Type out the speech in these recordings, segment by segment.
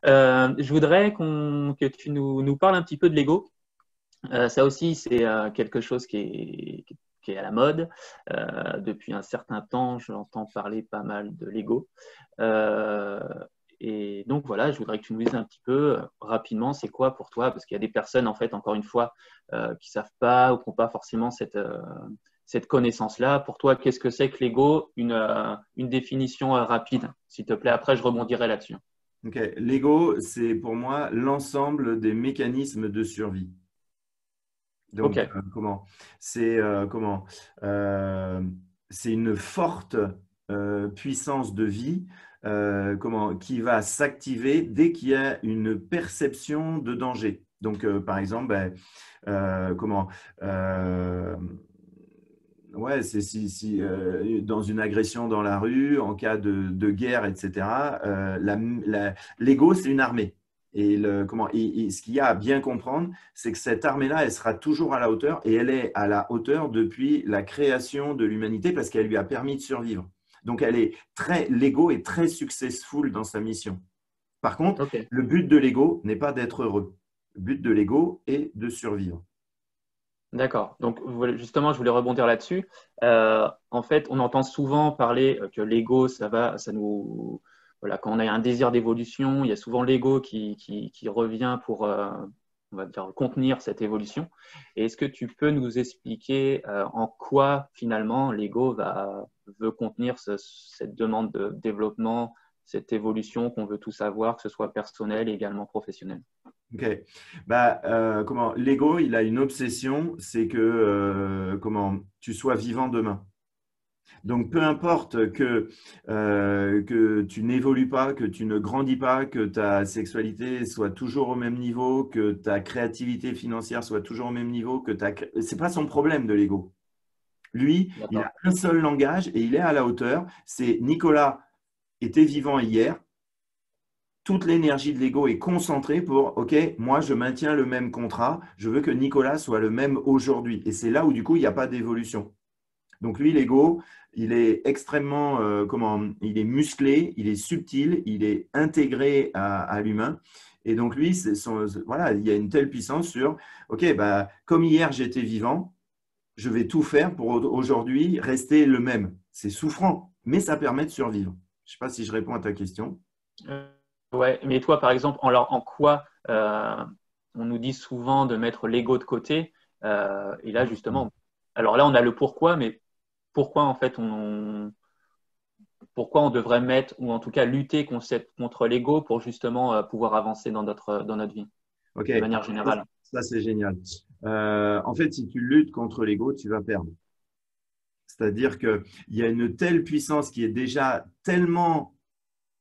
Je voudrais que tu nous parles un petit peu de l'ego. Ça aussi, c'est quelque chose qui est à la mode. Depuis un certain temps, j'entends parler pas mal de l'ego. Euh, et donc voilà, je voudrais que tu nous dises un petit peu rapidement, c'est quoi pour toi? Parce qu'il y a des personnes, en fait, encore une fois, qui savent pas ou qui n'ont pas forcément cette connaissance-là. Pour toi, qu'est-ce que c'est que l'ego? Une définition rapide, s'il te plaît. Après, je rebondirai là-dessus. Ok. L'ego, c'est pour moi l'ensemble des mécanismes de survie. Ok, Donc, comment? C'est euh, c'est une forte puissance de vie qui va s'activer dès qu'il y a une perception de danger. Donc, par exemple, comment euh, ouais, c'est dans une agression dans la rue, en cas de guerre, etc. L'ego, c'est une armée. Et ce qu'il y a à bien comprendre, c'est que cette armée-là, elle sera toujours à la hauteur et elle est à la hauteur depuis la création de l'humanité parce qu'elle lui a permis de survivre. Donc, l'ego est très successful dans sa mission. Par contre, ok. le but de l'ego n'est pas d'être heureux. Le but de l'ego est de survivre. D'accord. Donc, justement, je voulais rebondir là-dessus. En fait, on entend souvent parler que l'ego, ça nous, voilà, quand on a un désir d'évolution, il y a souvent l'ego qui revient pour, on va dire, contenir cette évolution. Et est-ce que tu peux nous expliquer en quoi, finalement, veut contenir cette demande de développement, cette évolution qu'on veut tous avoir, que ce soit personnel et également professionnel? Ok. L'ego, il a une obsession, c'est que tu sois vivant demain. Donc, peu importe que tu n'évolues pas, que tu ne grandis pas, que ta sexualité soit toujours au même niveau, que ta créativité financière soit toujours au même niveau, c'est pas son problème de l'ego. Lui, il D'accord. a un seul langage et il est à la hauteur. C'est Nicolas était vivant hier, toute l'énergie de l'ego est concentrée pour, OK, moi, je maintiens le même contrat, je veux que Nicolas soit le même aujourd'hui. Et c'est là où, du coup, il n'y a pas d'évolution. Donc, lui, l'ego, il est extrêmement, il est musclé, il est subtil, il est intégré à l'humain. Et donc, lui, voilà, il y a une telle puissance sur, OK, bah, comme hier, j'étais vivant, je vais tout faire pour aujourd'hui rester le même. C'est souffrant, mais ça permet de survivre. Je ne sais pas si je réponds à ta question. Ouais, mais toi, par exemple, en quoi on nous dit souvent de mettre l'ego de côté et là, justement, alors là, on a le pourquoi, mais pourquoi en fait pourquoi on devrait mettre ou en tout cas lutter contre l'ego pour justement pouvoir avancer dans notre vie Ok, de manière générale. ça c'est génial. En fait, si tu luttes contre l'ego, tu vas perdre. C'est-à-dire qu'il y a une telle puissance qui est déjà tellement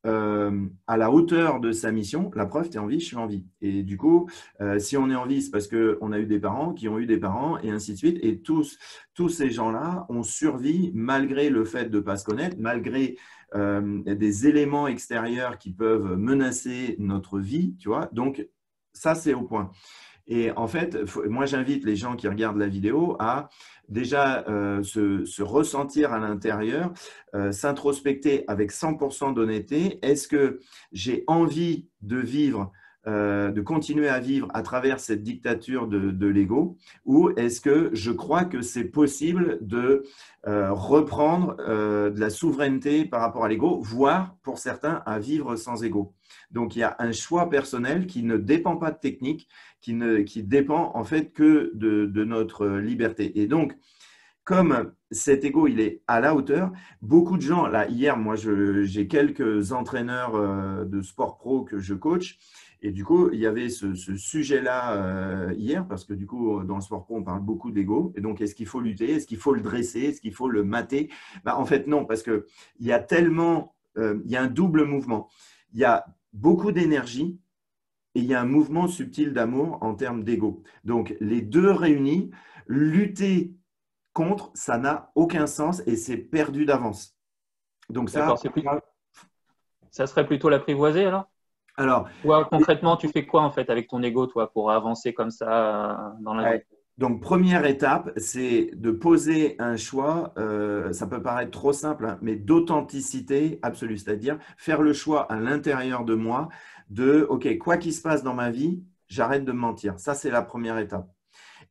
à la hauteur de sa mission. La preuve, tu es en vie, je suis en vie. Et du coup, si on est en vie, c'est parce qu'on a eu des parents qui ont eu des parents et ainsi de suite. Et tous ces gens-là ont survécu malgré le fait de ne pas se connaître, malgré des éléments extérieurs qui peuvent menacer notre vie, tu vois. Donc, ça, c'est au point. Et en fait, moi, j'invite les gens qui regardent la vidéo à déjà se ressentir à l'intérieur, s'introspecter avec 100% d'honnêteté. Est-ce que j'ai envie de vivre, de continuer à vivre à travers cette dictature de l'ego, ou est-ce que je crois que c'est possible de reprendre de la souveraineté par rapport à l'ego, voire pour certains à vivre sans ego. Donc, il y a un choix personnel qui ne dépend pas de technique, qui dépend en fait que de notre liberté. Et donc, comme cet ego, il est à la hauteur, beaucoup de gens, là, hier, moi, j'ai quelques entraîneurs de sport pro que je coach. Et du coup, il y avait ce sujet-là hier, parce que du coup, dans le sport pro, on parle beaucoup d'ego. Et donc, est-ce qu'il faut lutter? Est-ce qu'il faut le dresser? Est-ce qu'il faut le mater? En fait, non, parce qu'il y a tellement, il y a un double mouvement. Il y a beaucoup d'énergie et il y a un mouvement subtil d'amour en termes d'ego. Donc, les deux réunis, lutter contre, ça n'a aucun sens et c'est perdu d'avance. Donc ça, D'accord, ça serait plutôt l'apprivoiser alors? alors, Toi, concrètement, tu fais quoi en fait avec ton ego, toi, pour avancer comme ça dans la vie? ouais. Donc, première étape, c'est de poser un choix, ça peut paraître trop simple, hein, mais d'authenticité absolue, c'est-à-dire faire le choix à l'intérieur de moi de, OK, quoi qu'il se passe dans ma vie, j'arrête de me mentir. Ça, c'est la première étape.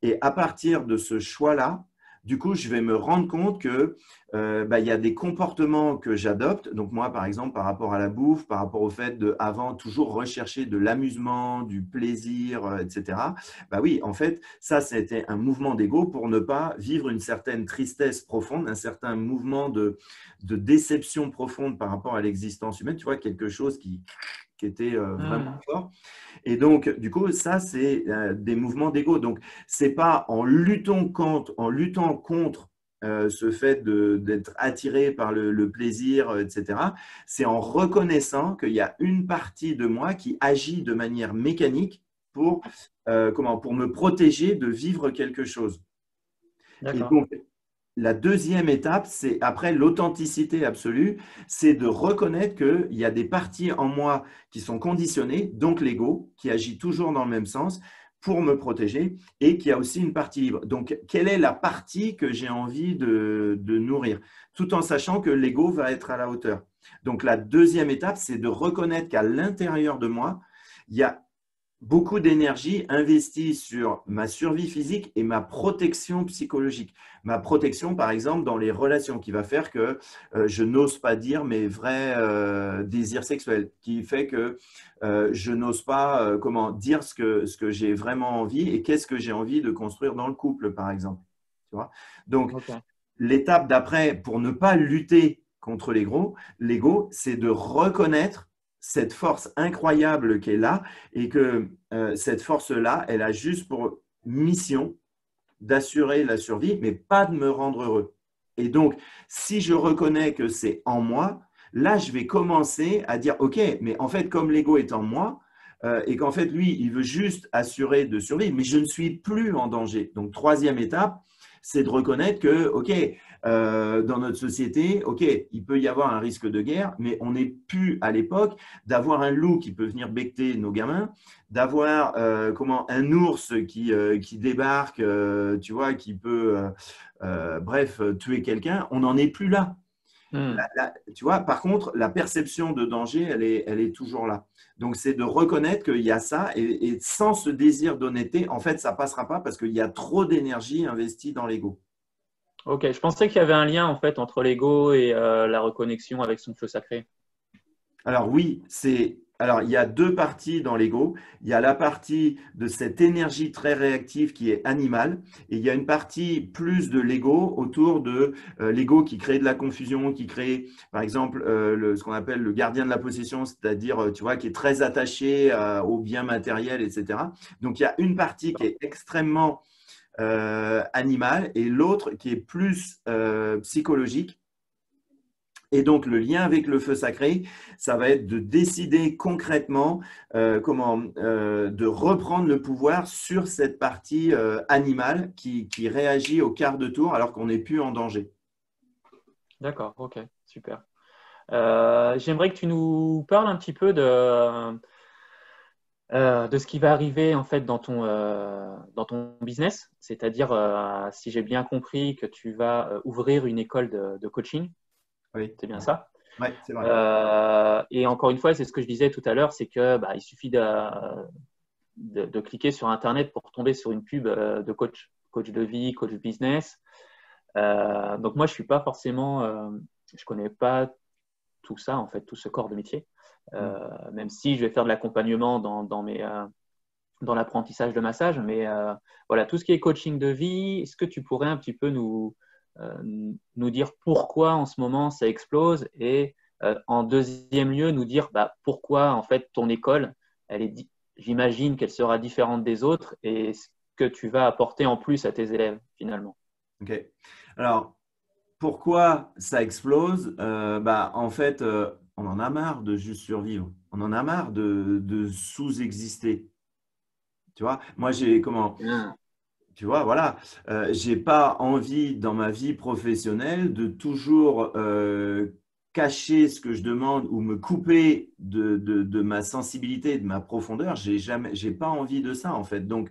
Et à partir de ce choix-là, du coup, je vais me rendre compte que il y a des comportements que j'adopte. Donc moi, par exemple, par rapport à la bouffe, par rapport au fait de avant toujours rechercher de l'amusement, du plaisir, etc. Bah oui, en fait, ça, c'était un mouvement d'ego pour ne pas vivre une certaine tristesse profonde, un certain mouvement de déception profonde par rapport à l'existence humaine. Tu vois, quelque chose qui était vraiment fort. Et donc, du coup, ça, c'est des mouvements d'ego. Donc, ce n'est pas en luttant contre ce fait d'être attiré par le plaisir, etc. C'est en reconnaissant qu'il y a une partie de moi qui agit de manière mécanique pour me protéger de vivre quelque chose. Et donc, la deuxième étape, c'est après l'authenticité absolue, c'est de reconnaître qu'il y a des parties en moi qui sont conditionnées, donc l'ego, qui agit toujours dans le même sens pour me protéger, et qu'il y a aussi une partie libre. Donc, quelle est la partie que j'ai envie de nourrir, tout en sachant que l'ego va être à la hauteur. Donc, la deuxième étape, c'est de reconnaître qu'à l'intérieur de moi, il y a beaucoup d'énergie investie sur ma survie physique et ma protection psychologique. Ma protection, par exemple, dans les relations, qui va faire que je n'ose pas dire mes vrais désirs sexuels, qui fait que je n'ose pas dire ce que j'ai vraiment envie et qu'est-ce que j'ai envie de construire dans le couple, par exemple. Tu vois. Donc, l'étape d'après, pour ne pas lutter contre l'ego, c'est de reconnaître cette force incroyable qui est là et que cette force-là, elle a juste pour mission d'assurer la survie, mais pas de me rendre heureux. Et donc, si je reconnais que c'est en moi, là, je vais commencer à dire, OK, mais en fait, comme l'ego est en moi, et qu'en fait, lui, il veut juste assurer de survivre, mais je ne suis plus en danger. Donc, troisième étape, c'est de reconnaître que, OK, dans notre société, OK, il peut y avoir un risque de guerre, mais on n'est plus à l'époque d'avoir un loup qui peut venir becquer nos gamins, d'avoir un ours qui débarque, tu vois, qui peut, bref, tuer quelqu'un. On n'en est plus là. Tu vois, par contre, la perception de danger, elle est toujours là. Donc, c'est de reconnaître qu'il y a ça et sans ce désir d'honnêteté, en fait, ça ne passera pas parce qu'il y a trop d'énergie investie dans l'ego. Ok, je pensais qu'il y avait un lien en fait entre l'ego et la reconnexion avec son feu sacré. Alors oui, il y a deux parties dans l'ego. Il y a la partie de cette énergie très réactive qui est animale, et il y a une partie plus de l'ego autour de l'ego qui crée de la confusion, qui crée, par exemple, ce qu'on appelle le gardien de la possession, c'est-à-dire, tu vois, qui est très attaché aux biens matériels, etc. Donc il y a une partie qui est extrêmement animale et l'autre qui est plus psychologique. Et donc, le lien avec le feu sacré, ça va être de décider concrètement de reprendre le pouvoir sur cette partie animale qui réagit au quart de tour alors qu'on n'est plus en danger. D'accord, ok, super. J'aimerais que tu nous parles un petit peu de ce qui va arriver en fait dans ton business. C'est-à-dire, si j'ai bien compris que tu vas ouvrir une école de coaching. Oui. C'est bien ça. Oui, c'est vrai. Et encore une fois, c'est ce que je disais tout à l'heure, c'est que il suffit de cliquer sur Internet pour tomber sur une pub de coach de vie, coach business. Donc moi, je suis pas forcément, je connais pas tout ça en fait, tout ce corps de métier. Même si je vais faire de l'accompagnement dans l'apprentissage de massage, mais voilà, tout ce qui est coaching de vie, est-ce que tu pourrais un petit peu nous dire pourquoi en ce moment ça explose et en deuxième lieu nous dire pourquoi en fait ton école, j'imagine qu'elle sera différente des autres et ce que tu vas apporter en plus à tes élèves finalement. Ok. Alors, pourquoi ça explose? En fait, on en a marre de juste survivre. On en a marre de sous-exister. Tu vois, moi, tu vois, voilà, j'ai pas envie dans ma vie professionnelle de toujours cacher ce que je demande ou me couper de ma sensibilité, de ma profondeur. J'ai pas envie de ça en fait. Donc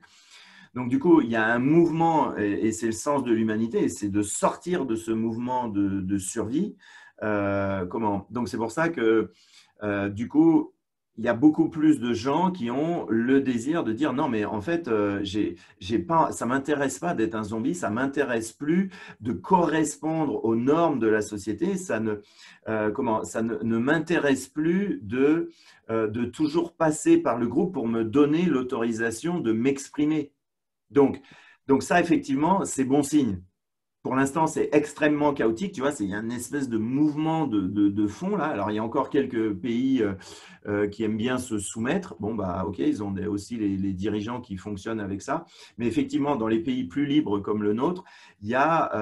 du coup, il y a un mouvement et c'est le sens de l'humanité, c'est de sortir de ce mouvement de survie. Donc c'est pour ça que du coup, il y a beaucoup plus de gens qui ont le désir de dire non, mais en fait, j'ai pas, ça m'intéresse pas d'être un zombie, ça m'intéresse plus de correspondre aux normes de la société, ça ne m'intéresse plus de toujours passer par le groupe pour me donner l'autorisation de m'exprimer. Donc, donc ça, effectivement, c'est bon signe. Pour l'instant, c'est extrêmement chaotique. Tu vois, il y a une espèce de mouvement de fond là. Alors, il y a encore quelques pays qui aiment bien se soumettre. Bon, bah, ok, ils ont aussi les dirigeants qui fonctionnent avec ça. Mais effectivement, dans les pays plus libres comme le nôtre, il y a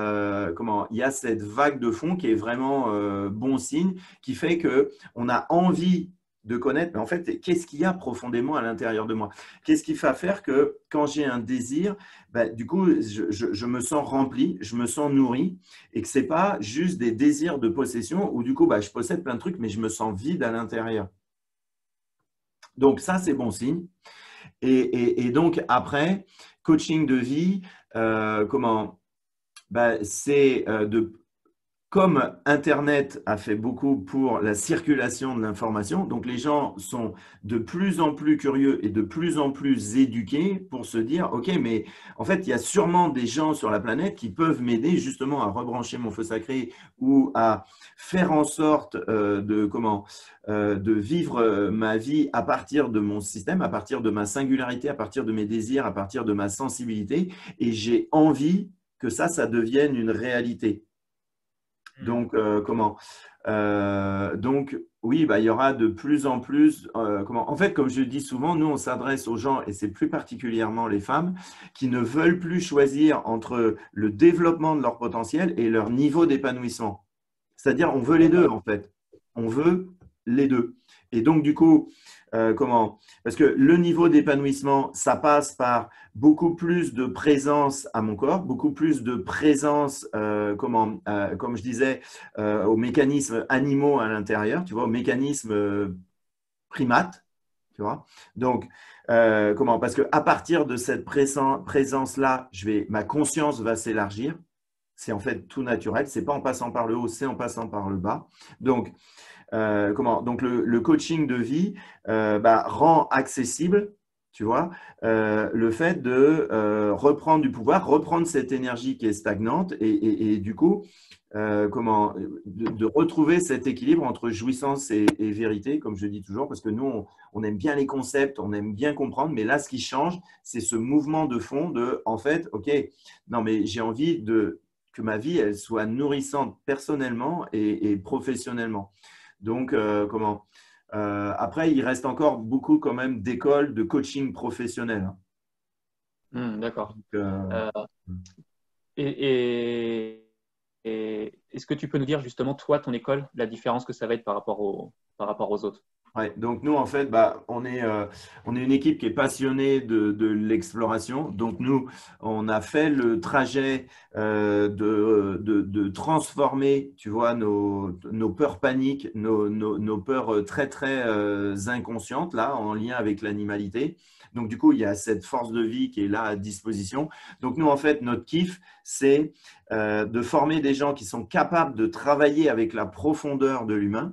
cette vague de fond qui est vraiment bon signe, qui fait qu'on a envie de connaître, mais en fait, qu'est-ce qu'il y a profondément à l'intérieur de moi? Qu'est-ce qui va faire que quand j'ai un désir, bah, du coup, je me sens rempli, je me sens nourri, et que ce n'est pas juste des désirs de possession où du coup, bah, je possède plein de trucs, mais je me sens vide à l'intérieur. Donc ça, c'est bon signe. Et donc après, coaching de vie, bah, c'est comme Internet a fait beaucoup pour la circulation de l'information, donc les gens sont de plus en plus curieux et de plus en plus éduqués pour se dire, OK, mais en fait, il y a sûrement des gens sur la planète qui peuvent m'aider justement à rebrancher mon feu sacré ou à faire en sorte de vivre ma vie à partir de mon système, à partir de ma singularité, à partir de mes désirs, à partir de ma sensibilité. Et j'ai envie que ça devienne une réalité. Donc, donc oui, bah, il y aura de plus en plus. En fait, comme je dis souvent, nous, on s'adresse aux gens, et c'est plus particulièrement les femmes, qui ne veulent plus choisir entre le développement de leur potentiel et leur niveau d'épanouissement. C'est-à-dire, on veut les deux, en fait. On veut les deux. Et donc, du coup, parce que le niveau d'épanouissement, ça passe par beaucoup plus de présence à mon corps, beaucoup plus de présence, comme je disais, aux mécanismes animaux à l'intérieur, tu vois, aux mécanismes primates, tu vois. Donc, parce qu'à partir de cette présence-là, ma conscience va s'élargir. C'est en fait tout naturel. C'est pas en passant par le haut, c'est en passant par le bas. Donc, donc le coaching de vie rend accessible, tu vois, le fait de reprendre du pouvoir, reprendre cette énergie qui est stagnante et du coup, de retrouver cet équilibre entre jouissance et vérité, comme je dis toujours, parce que nous, on aime bien les concepts, on aime bien comprendre, mais là, ce qui change, c'est ce mouvement de fond de, en fait, OK, non, mais j'ai envie que ma vie, elle soit nourrissante personnellement et professionnellement. Donc, après, il reste encore beaucoup quand même d'écoles de coaching professionnel. D'accord. Et est-ce que tu peux nous dire justement, toi, ton école, la différence que ça va être par rapport aux autres? Ouais, donc nous, en fait, on est une équipe qui est passionnée de l'exploration. Donc nous, on a fait le trajet de transformer, tu vois, nos peurs paniques, nos peurs très, très inconscientes, là, en lien avec l'animalité. Donc du coup, il y a cette force de vie qui est là à disposition. Donc nous, en fait, notre kiff, c'est de former des gens qui sont capables de travailler avec la profondeur de l'humain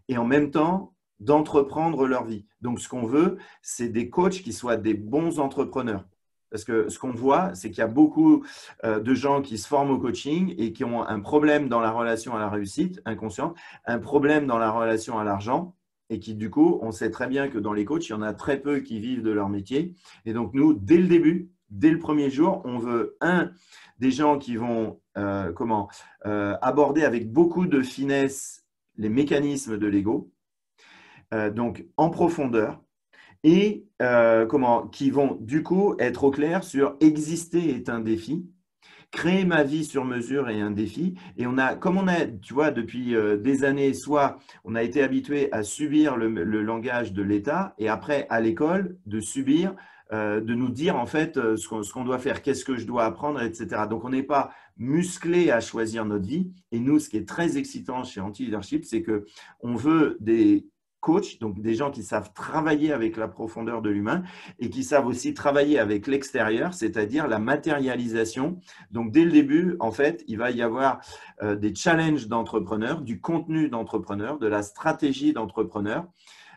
et en même temps, d'entreprendre leur vie. Donc, ce qu'on veut, c'est des coachs qui soient des bons entrepreneurs. Parce que ce qu'on voit, c'est qu'il y a beaucoup de gens qui se forment au coaching et qui ont un problème dans la relation à la réussite inconsciente, un problème dans la relation à l'argent et qui, du coup, on sait très bien que dans les coachs, il y en a très peu qui vivent de leur métier. Et donc, nous, dès le début, dès le premier jour, on veut, des gens qui vont aborder avec beaucoup de finesse les mécanismes de l'ego, donc en profondeur, et qui vont du coup être au clair sur exister est un défi, créer ma vie sur mesure est un défi. Et tu vois, depuis des années, soit on a été habitué à subir le langage de l'État, et après à l'école, de subir, de nous dire en fait ce qu'on doit faire, qu'est-ce que je dois apprendre, etc. Donc on n'est pas musclé à choisir notre vie. Et nous, ce qui est très excitant chez Anti-Leadership, c'est qu'on veut des coachs, donc des gens qui savent travailler avec la profondeur de l'humain et qui savent aussi travailler avec l'extérieur, c'est-à-dire la matérialisation. Donc, dès le début, en fait, il va y avoir des challenges d'entrepreneurs, du contenu d'entrepreneurs, de la stratégie d'entrepreneurs,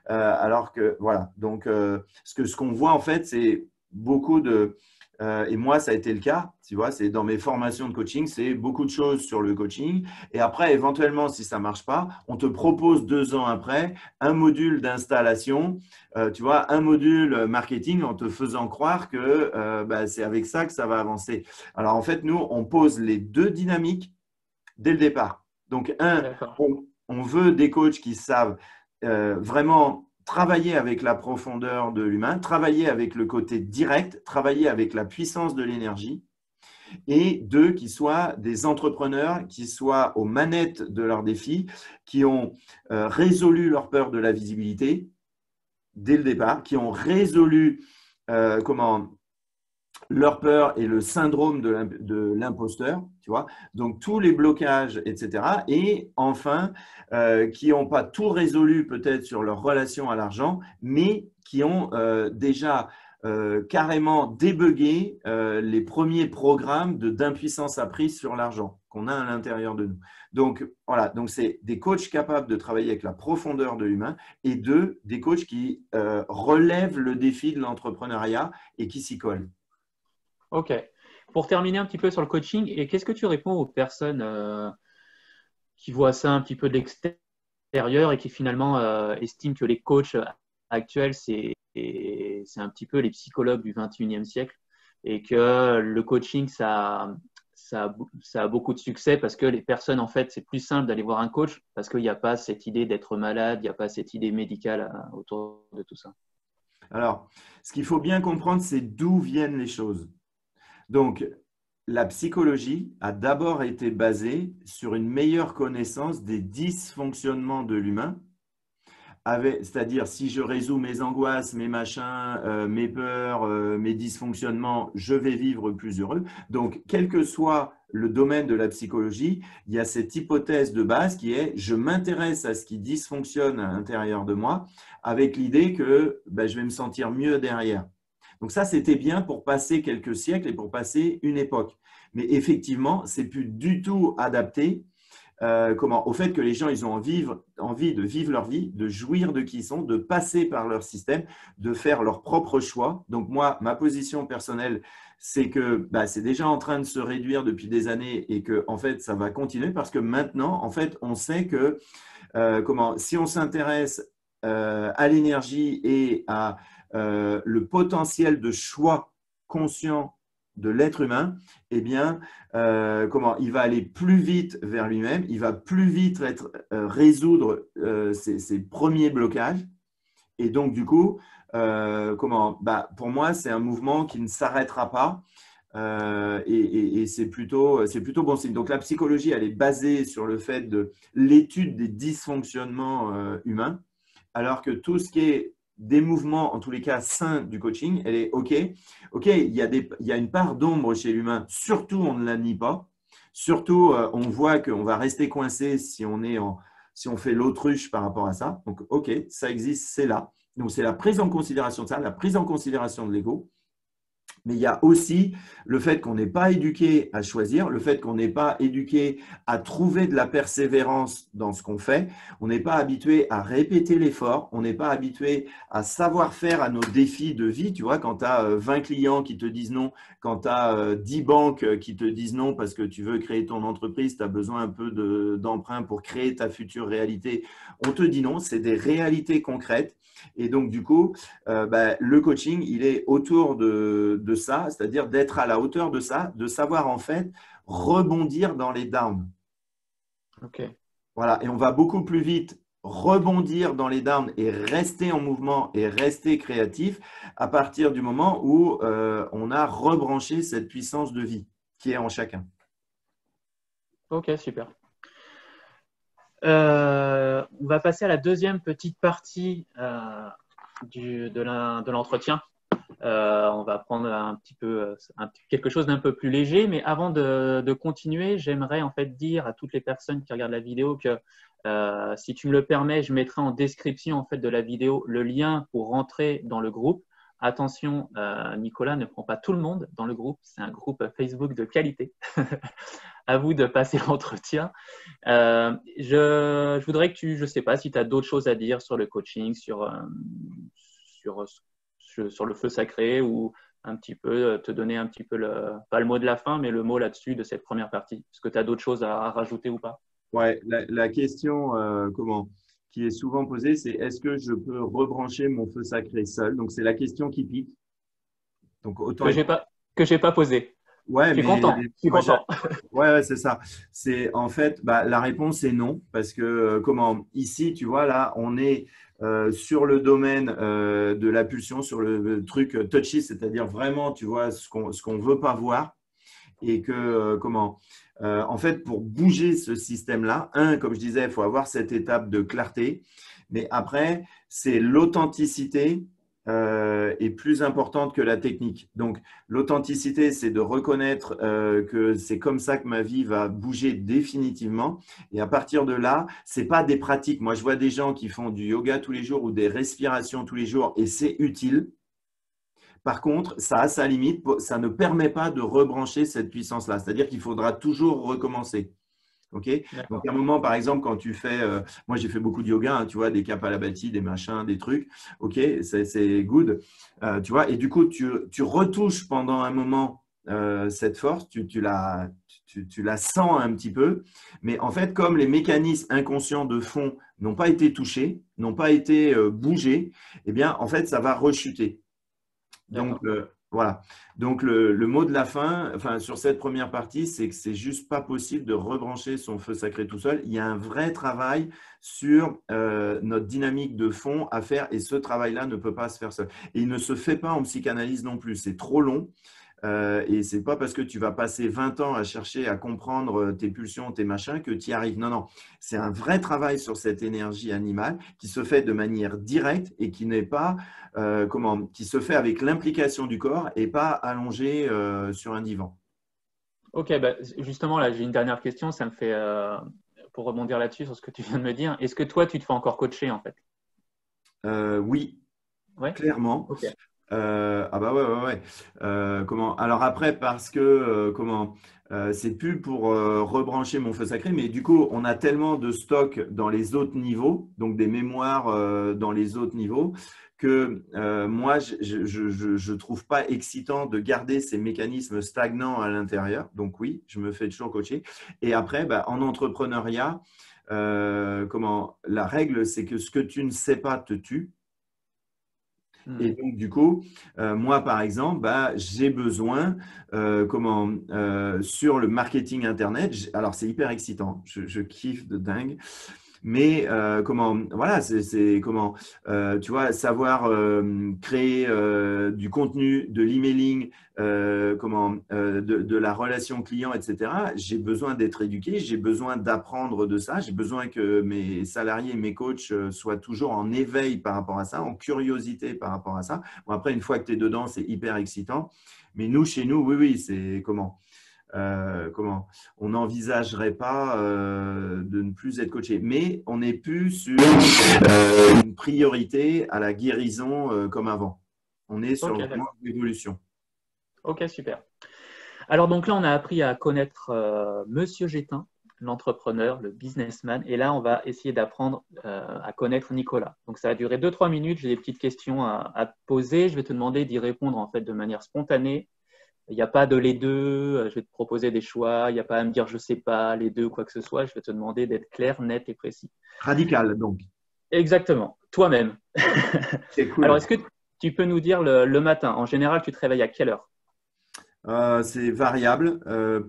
Alors que, voilà. Donc, ce qu'on voit, en fait, c'est beaucoup de… et moi, ça a été le cas, tu vois, c'est dans mes formations de coaching, c'est beaucoup de choses sur le coaching. Et après, éventuellement, si ça ne marche pas, on te propose 2 ans après un module d'installation, tu vois, un module marketing en te faisant croire que c'est avec ça que ça va avancer. Alors, en fait, nous, on pose les deux dynamiques dès le départ. Donc, on veut des coachs qui savent vraiment travailler avec la profondeur de l'humain, travailler avec le côté direct, travailler avec la puissance de l'énergie. Et 2, qui soient des entrepreneurs, qui soient aux manettes de leurs défis, qui ont résolu leur peur de la visibilité dès le départ, qui ont résolu leur peur et le syndrome de l'imposteur, tu vois, donc tous les blocages, etc. Et enfin, qui n'ont pas tout résolu peut-être sur leur relation à l'argent, mais qui ont déjà carrément débugué les premiers programmes d'impuissance apprise sur l'argent qu'on a à l'intérieur de nous. Donc, voilà, donc c'est des coachs capables de travailler avec la profondeur de l'humain et 2, des coachs qui relèvent le défi de l'entrepreneuriat et qui s'y collent. Ok. Pour terminer un petit peu sur le coaching, et qu'est-ce que tu réponds aux personnes qui voient ça un petit peu de l'extérieur et qui finalement estiment que les coachs actuels, c'est un petit peu les psychologues du 21e siècle et que le coaching, ça a beaucoup de succès parce que les personnes, en fait, c'est plus simple d'aller voir un coach parce qu'il n'y a pas cette idée d'être malade, il n'y a pas cette idée médicale autour de tout ça. Alors, ce qu'il faut bien comprendre, c'est d'où viennent les choses. Donc, la psychologie a d'abord été basée sur une meilleure connaissance des dysfonctionnements de l'humain. C'est-à-dire, si je résous mes angoisses, mes machins, mes peurs, mes dysfonctionnements, je vais vivre plus heureux. Donc, quel que soit le domaine de la psychologie, il y a cette hypothèse de base qui est je m'intéresse à ce qui dysfonctionne à l'intérieur de moi avec l'idée que je vais me sentir mieux derrière. Donc ça, c'était bien pour passer quelques siècles et pour passer une époque. Mais effectivement, c'est plus du tout adapté au fait que les gens ils ont envie de vivre leur vie, de jouir de qui ils sont, de passer par leur système, de faire leur propre choix. Donc moi, ma position personnelle, c'est que c'est déjà en train de se réduire depuis des années et que en fait, ça va continuer parce que maintenant, en fait, on sait que si on s'intéresse à l'énergie et à le potentiel de choix conscient de l'être humain, eh bien, il va aller plus vite vers lui-même, il va plus vite résoudre ses premiers blocages. Et donc, du coup, pour moi, c'est un mouvement qui ne s'arrêtera pas. Et c'est plutôt bon signe. Donc, la psychologie, elle est basée sur le fait de l'étude des dysfonctionnements humains, alors que tout ce qui est des mouvements, en tous les cas sains du coaching, elle est OK, il y a une part d'ombre chez l'humain, surtout on ne la nie pas, surtout on voit qu'on va rester coincé si on fait l'autruche par rapport à ça. Donc OK, ça existe, c'est là. Donc c'est la prise en considération de ça, la prise en considération de l'ego. Mais il y a aussi le fait qu'on n'est pas éduqué à choisir, le fait qu'on n'est pas éduqué à trouver de la persévérance dans ce qu'on fait. On n'est pas habitué à répéter l'effort, on n'est pas habitué à savoir faire à nos défis de vie. Tu vois, quand tu as 20 clients qui te disent non, quand tu as 10 banques qui te disent non parce que tu veux créer ton entreprise, tu as besoin un peu d'emprunt pour créer ta future réalité, on te dit non, c'est des réalités concrètes. Et donc, du coup, le coaching, il est autour de ça, c'est-à-dire d'être à la hauteur de ça, de savoir en fait rebondir dans les downs. Ok. Voilà, et on va beaucoup plus vite rebondir dans les downs et rester en mouvement et rester créatif à partir du moment où on a rebranché cette puissance de vie qui est en chacun. Ok, super. On va passer à la deuxième petite partie de l'entretien. On va prendre un petit peu quelque chose d'un peu plus léger, mais avant de continuer, j'aimerais en fait dire à toutes les personnes qui regardent la vidéo que si tu me le permets, je mettrai en description en fait de la vidéo le lien pour rentrer dans le groupe attention, Nicolas ne prend pas tout le monde dans le groupe. C'est un groupe Facebook de qualité. À vous de passer l'entretien. Je voudrais que je ne sais pas si tu as d'autres choses à dire sur le coaching, sur le feu sacré ou un petit peu te donner un petit peu, pas le mot de la fin, mais le mot là-dessus de cette première partie. Est-ce que tu as d'autres choses à rajouter ou pas? Ouais, la question qui est souvent posée, c'est est-ce que je peux rebrancher mon feu sacré seul? Donc, c'est la question qui pique. Donc, autant Que j'ai pas posé. Ouais, Je suis mais content. Je suis content. ouais, c'est ça. C'est en fait, la réponse est non, parce que ici, tu vois, là, on est sur le domaine de la pulsion, sur le truc touchy, c'est-à-dire vraiment, tu vois, ce qu'on veut pas voir, et que en fait, pour bouger ce système-là, comme je disais, il faut avoir cette étape de clarté, mais après, c'est l'authenticité est plus importante que la technique. Donc, l'authenticité, c'est de reconnaître que c'est comme ça que ma vie va bouger définitivement. Et à partir de là, c'est pas des pratiques. Moi, je vois des gens qui font du yoga tous les jours ou des respirations tous les jours et c'est utile. Par contre, ça a sa limite. Ça ne permet pas de rebrancher cette puissance-là. C'est-à-dire qu'il faudra toujours recommencer. Okay, donc, à un moment, par exemple, quand tu fais, moi j'ai fait beaucoup de yoga, hein, tu vois, des Kapalabhati, des machins, des trucs, ok, c'est good, tu vois, et du coup, tu retouches pendant un moment cette force, tu la sens un petit peu, mais en fait, comme les mécanismes inconscients de fond n'ont pas été touchés, n'ont pas été bougés, eh bien, en fait, ça va rechuter. Donc, voilà. Donc, le mot de la fin, enfin, sur cette première partie, c'est que c'est juste pas possible de rebrancher son feu sacré tout seul. Il y a un vrai travail sur notre dynamique de fond à faire et ce travail-là ne peut pas se faire seul. Et il ne se fait pas en psychanalyse non plus. C'est trop long. Et ce n'est pas parce que tu vas passer 20 ans à chercher à comprendre tes pulsions, tes machins, que tu y arrives. Non, non. C'est un vrai travail sur cette énergie animale qui se fait de manière directe et qui n'est pas, qui se fait avec l'implication du corps et pas allongé sur un divan. Ok, justement, là, j'ai une dernière question. Ça me fait, pour rebondir là-dessus, sur ce que tu viens de me dire, est-ce que toi, tu te fais encore coacher, en fait? Oui, Ouais. clairement. Ok. Ah bah ouais. Alors après, parce que c'est plus pour rebrancher mon feu sacré, mais du coup, on a tellement de stock dans les autres niveaux, donc des mémoires dans les autres niveaux, que moi, je trouve pas excitant de garder ces mécanismes stagnants à l'intérieur. Donc oui, je me fais toujours coacher. Et après, en entrepreneuriat, la règle, c'est que ce que tu ne sais pas te tue. Et donc, du coup, moi, par exemple, j'ai besoin, sur le marketing Internet, alors c'est hyper excitant, je kiffe de dingue, mais voilà, c'est tu vois, savoir créer du contenu, de l'emailing, de la relation client, etc. J'ai besoin d'être éduqué, j'ai besoin d'apprendre de ça, j'ai besoin que mes salariés, mes coachs soient toujours en éveil par rapport à ça, en curiosité par rapport à ça. Bon, après, une fois que tu es dedans, c'est hyper excitant. Mais nous, chez nous, oui, c'est on n'envisagerait pas de ne plus être coaché. Mais on n'est plus sur une priorité à la guérison comme avant. On est sur l'évolution. Ok, super. Alors, donc là, on a appris à connaître Monsieur Gétin, l'entrepreneur, le businessman. Et là, on va essayer d'apprendre à connaître Nicolas. Donc, ça va durer 2-3 minutes. J'ai des petites questions à te poser. Je vais te demander d'y répondre en fait de manière spontanée. Il n'y a pas de les deux, je vais te proposer des choix, il n'y a pas à me dire je ne sais pas, les deux, quoi que ce soit. Je vais te demander d'être clair, net et précis. Radical, donc. Exactement, toi-même. C'est cool. Alors, est-ce que tu peux nous dire le matin, en général, tu te réveilles à quelle heure? C'est variable,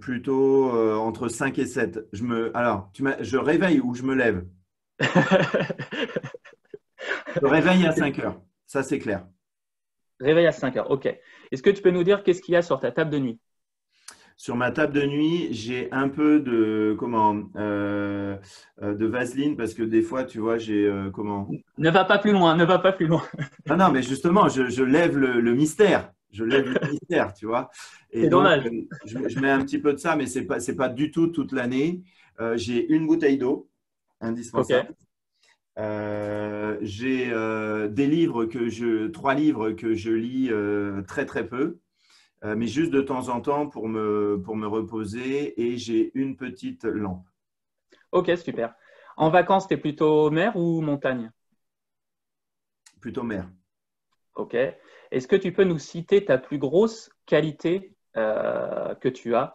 plutôt entre 5 et 7. Alors, je réveille ou je me lève? Je réveille à 5 heures, ça c'est clair. Réveil à 5 heures, ok. Est-ce que tu peux nous dire qu'est-ce qu'il y a sur ta table de nuit? Sur ma table de nuit, j'ai un peu de de vaseline parce que des fois, tu vois, j'ai Ne va pas plus loin, ne va pas plus loin. Non, mais justement, je lève le mystère. Je lève le mystère, tu vois. Et c'est donc, dommage. je mets un petit peu de ça, mais c'est pas du tout toute l'année. J'ai une bouteille d'eau, indispensable. Ok. J'ai trois livres que je lis très très peu, mais juste de temps en temps pour me reposer. Et j'ai une petite lampe, Ok, super. En vacances, tu es plutôt mer ou montagne? plutôt mer. Ok. Est-ce que tu peux nous citer ta plus grosse qualité que tu as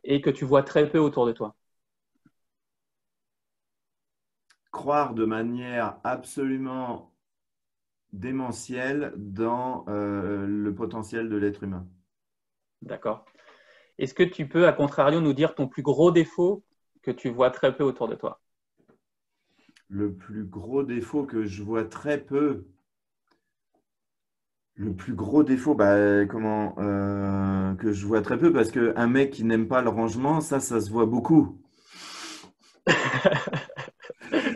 et que tu vois très peu autour de toi? Croire de manière absolument démentielle dans le potentiel de l'être humain. D'accord. Est-ce que tu peux, à contrario, nous dire ton plus gros défaut que tu vois très peu autour de toi? Le plus gros défaut que je vois très peu, le plus gros défaut, que je vois très peu, parce qu'un mec qui n'aime pas le rangement, ça se voit beaucoup.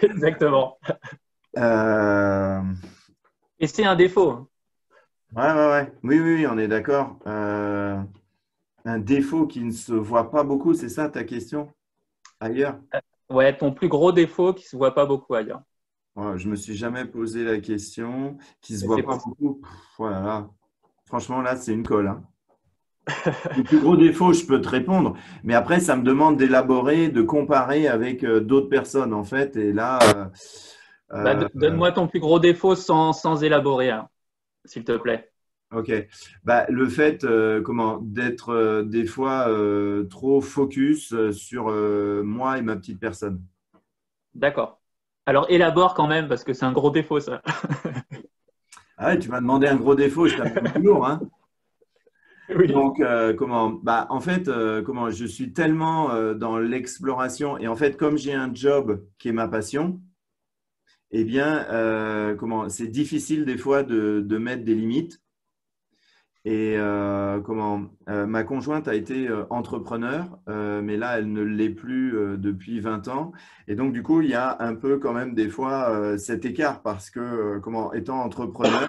Exactement. Euh, Et c'est un défaut, hein. ouais. Oui, oui, oui, on est d'accord. Un défaut qui ne se voit pas beaucoup, c'est ça ta question? Ailleurs? Ouais, ton plus gros défaut qui se voit pas beaucoup ailleurs. Ouais, je me suis jamais posé la question. Qui se Mais voit c'est pas possible. beaucoup. Voilà. Franchement, là, c'est une colle, hein. Le plus gros défaut, je peux te répondre, mais après, ça me demande d'élaborer, de comparer avec d'autres personnes, en fait. Et là, Bah, euh, donne-moi ton plus gros défaut sans élaborer, hein, s'il te plaît. ok. Le fait, d'être des fois trop focus sur moi et ma petite personne. D'accord. Alors élabore quand même, parce que c'est un gros défaut, ça. Ah ouais, tu m'as demandé un gros défaut, je t'amène du lourd, hein. Oui. Donc, en fait, je suis tellement dans l'exploration et en fait, comme j'ai un job qui est ma passion, eh bien, c'est difficile des fois de mettre des limites. Et ma conjointe a été entrepreneur, mais là, elle ne l'est plus depuis 20 ans. Et donc, du coup, il y a un peu quand même des fois cet écart parce que, étant entrepreneur,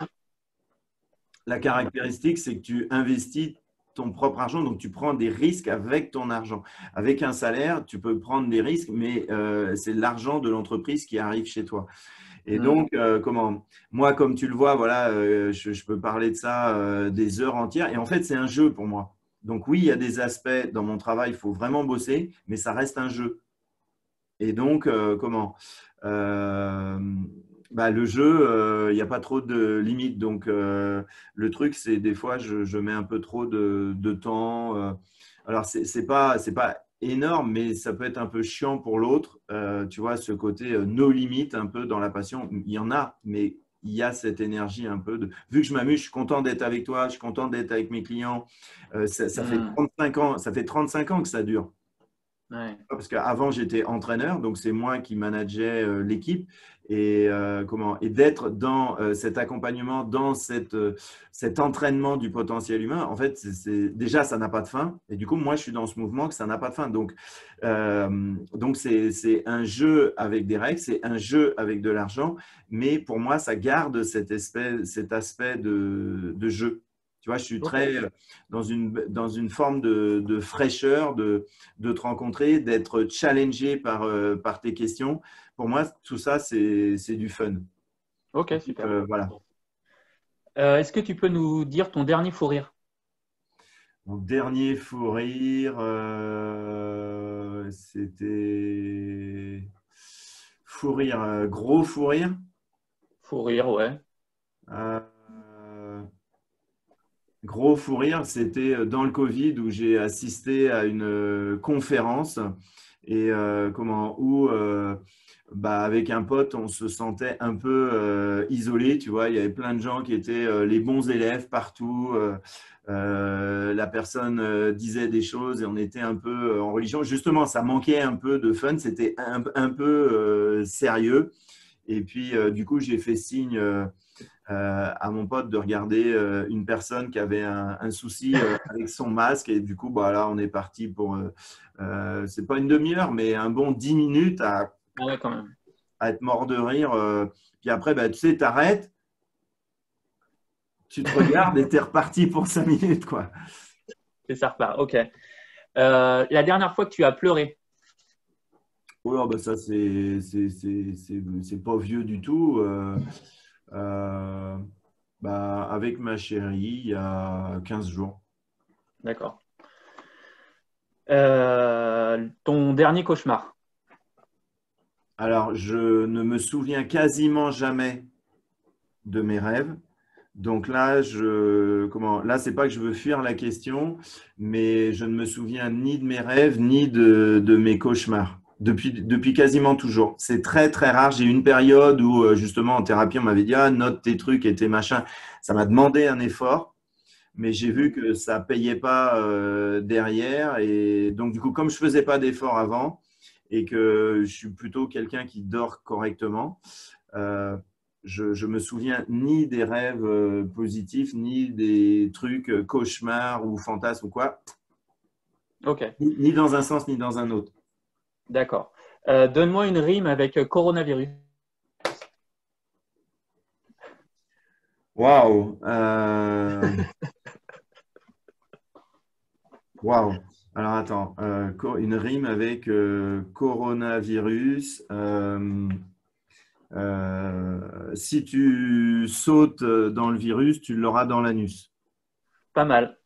la caractéristique, c'est que tu investis ton propre argent, donc tu prends des risques avec ton argent. Avec un salaire, tu peux prendre des risques, mais c'est l'argent de l'entreprise qui arrive chez toi. Et Hmm. donc, moi, comme tu le vois, voilà, je peux parler de ça des heures entières. Et en fait, c'est un jeu pour moi. Donc oui, il y a des aspects dans mon travail, il faut vraiment bosser, mais ça reste un jeu. Et donc, euh, le jeu, il n'y a pas trop de limites. Donc, le truc, c'est des fois, je mets un peu trop de temps. Alors, c'est pas énorme, mais ça peut être un peu chiant pour l'autre. Tu vois, ce côté no limites un peu dans la passion. Il y en a, mais il y a cette énergie un peu de… Vu que je m'amuse, je suis content d'être avec toi, je suis content d'être avec mes clients. Ça fait Hmm. 35 ans, ça fait 35 ans que ça dure. Ouais. Parce qu'avant, j'étais entraîneur, donc c'est moi qui manageais l'équipe. Et, et d'être dans cet accompagnement, dans cet entraînement du potentiel humain, en fait, déjà, ça n'a pas de fin. Et du coup, moi, je suis dans ce mouvement que ça n'a pas de fin. Donc c'est un jeu avec des règles, c'est un jeu avec de l'argent. Mais pour moi, ça garde cet aspect de jeu. Tu vois, je suis Ok. très dans une forme de fraîcheur, de te rencontrer, d'être challengé par tes questions. Pour moi, tout ça, c'est du fun. Ok, super. Voilà. Est-ce que tu peux nous dire ton dernier fou rire? Mon dernier fou rire, c'était fou rire, gros fou rire. Fou rire, ouais. Euh, Gros fou rire, c'était dans le Covid où j'ai assisté à une conférence et avec un pote, on se sentait un peu isolé, tu vois. Il y avait plein de gens qui étaient les bons élèves partout. La personne disait des choses et on était un peu en religion. Justement, ça manquait un peu de fun, c'était un peu sérieux. Et puis, du coup, j'ai fait signe à mon pote de regarder une personne qui avait un souci avec son masque. Et du coup, là, on est parti pour, c'est pas une demi-heure, mais un bon 10 minutes Ah ouais, quand même. à être mort de rire. Puis après, tu sais, t'arrêtes, tu te regardes et t'es reparti pour 5 minutes, quoi. Et ça repart. Ok. La dernière fois que tu as pleuré? Oh, là, bah, ça, c'est pas vieux du tout. Euh, Bah, avec ma chérie, il y a 15 jours. D'accord. Ton dernier cauchemar? Alors, je ne me souviens quasiment jamais de mes rêves. Donc là, là, c'est pas que je veux fuir la question, mais je ne me souviens ni de mes rêves, ni de mes cauchemars. Depuis quasiment toujours. C'est très, très rare. J'ai eu une période où, justement, en thérapie, on m'avait dit, ah, note tes trucs et tes machins. Ça m'a demandé un effort, mais j'ai vu que ça payait pas derrière. Et donc, du coup, comme je faisais pas d'effort avant et que je suis plutôt quelqu'un qui dort correctement, euh, je me souviens ni des rêves positifs, ni des trucs cauchemars ou fantasmes ou quoi, Ok, ni dans un sens ni dans un autre. d'accord. Donne-moi une rime avec coronavirus. Waouh! Waouh! Alors attends, une rime avec coronavirus. Si tu sautes dans le virus, tu l'auras dans l'anus. Pas mal.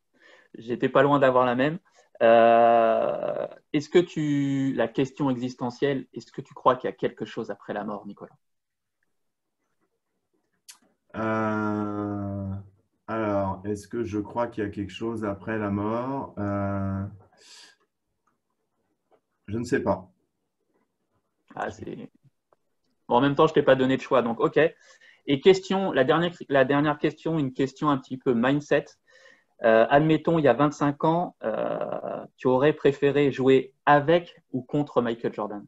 J'étais pas loin d'avoir la même. La question existentielle, est-ce que tu crois qu'il y a quelque chose après la mort, Nicolas? Euh, alors, est-ce que je crois qu'il y a quelque chose après la mort? Je ne sais pas. Ah, bon, en même temps, je t'ai pas donné de choix, donc ok. Et question, la dernière question, une question un petit peu mindset. Admettons, il y a 25 ans, tu aurais préféré jouer avec ou contre Michael Jordan?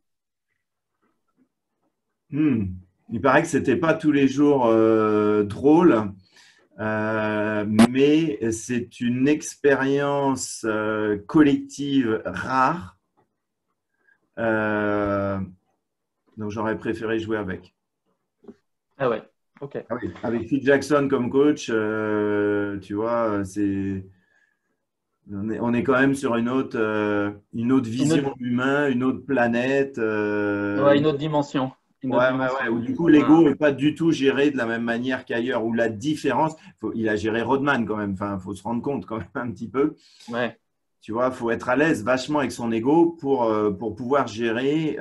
Hmm. Il paraît que c'était pas tous les jours drôle, mais c'est une expérience collective rare. Euh, donc j'aurais préféré jouer avec. Ah ouais, ok. Ah oui. Avec Phil Jackson comme coach, tu vois, on est quand même sur une autre Une autre, vision humain, une autre planète. ouais, une autre dimension. Une Ouais, autre ouais, ouais. dimension. Où du coup, Voilà. l'ego n'est pas du tout géré de la même manière qu'ailleurs. Où la différence, il a géré Rodman quand même. Enfin, il faut se rendre compte quand même un petit peu. Ouais. Tu vois, il faut être à l'aise vachement avec son ego pour pouvoir gérer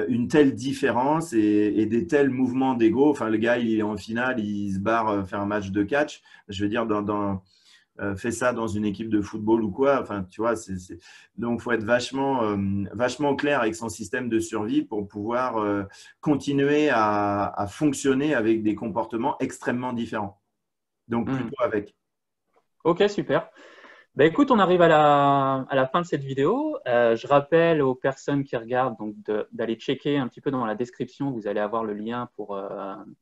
une telle différence et des tels mouvements d'ego. Enfin, le gars, il est en finale, il se barre faire un match de catch. Je veux dire, fait ça dans une équipe de football ou quoi. Enfin, tu vois, donc il faut être vachement clair avec son système de survie pour pouvoir continuer à fonctionner avec des comportements extrêmement différents. Donc Hmm. plutôt avec. Ok, super. Ben, écoute, on arrive à la fin de cette vidéo. Je rappelle aux personnes qui regardent donc d'aller checker un petit peu dans la description. Vous allez avoir le lien pour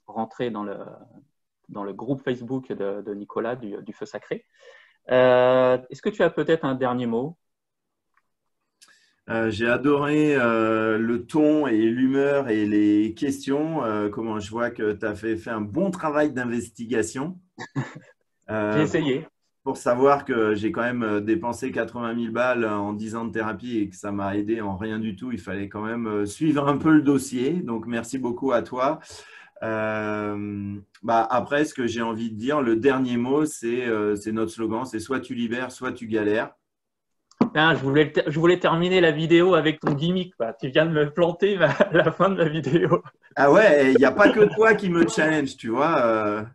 rentrer dans le groupe Facebook de Nicolas du Feu Sacré. Est-ce que tu as peut-être un dernier mot? J'ai adoré le ton et l'humeur et les questions. Comment je vois que tu as fait un bon travail d'investigation. J'ai Euh, essayé. pour savoir que j'ai quand même dépensé 80 000 balles en 10 ans de thérapie et que ça m'a aidé en rien du tout, il fallait quand même suivre un peu le dossier. Donc, merci beaucoup à toi. Bah, après, ce que j'ai envie de dire, le dernier mot, c'est notre slogan, c'est soit tu libères, soit tu galères. Hein, je voulais terminer la vidéo avec ton gimmick, quoi. Tu viens de me planter la fin de la vidéo. Ah ouais, il n'y a pas que toi qui me challenge, tu vois.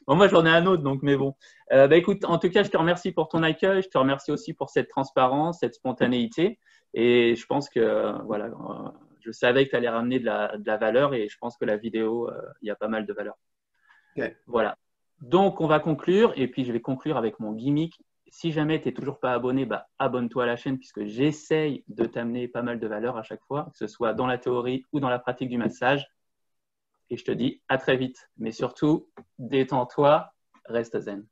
Bon, moi, j'en ai un autre, donc, mais bon. Bah, écoute, en tout cas, je te remercie pour ton accueil. Je te remercie aussi pour cette transparence, cette spontanéité. Et je pense que, voilà, je savais que tu allais ramener de la valeur et je pense que la vidéo, il y a pas mal de valeur. Ok. Voilà. Donc, on va conclure et puis je vais conclure avec mon gimmick. Si jamais tu n'es toujours pas abonné, bah, abonne-toi à la chaîne puisque j'essaye de t'amener pas mal de valeur à chaque fois, que ce soit dans la théorie ou dans la pratique du massage. Et je te dis à très vite. Mais surtout, détends-toi, reste zen.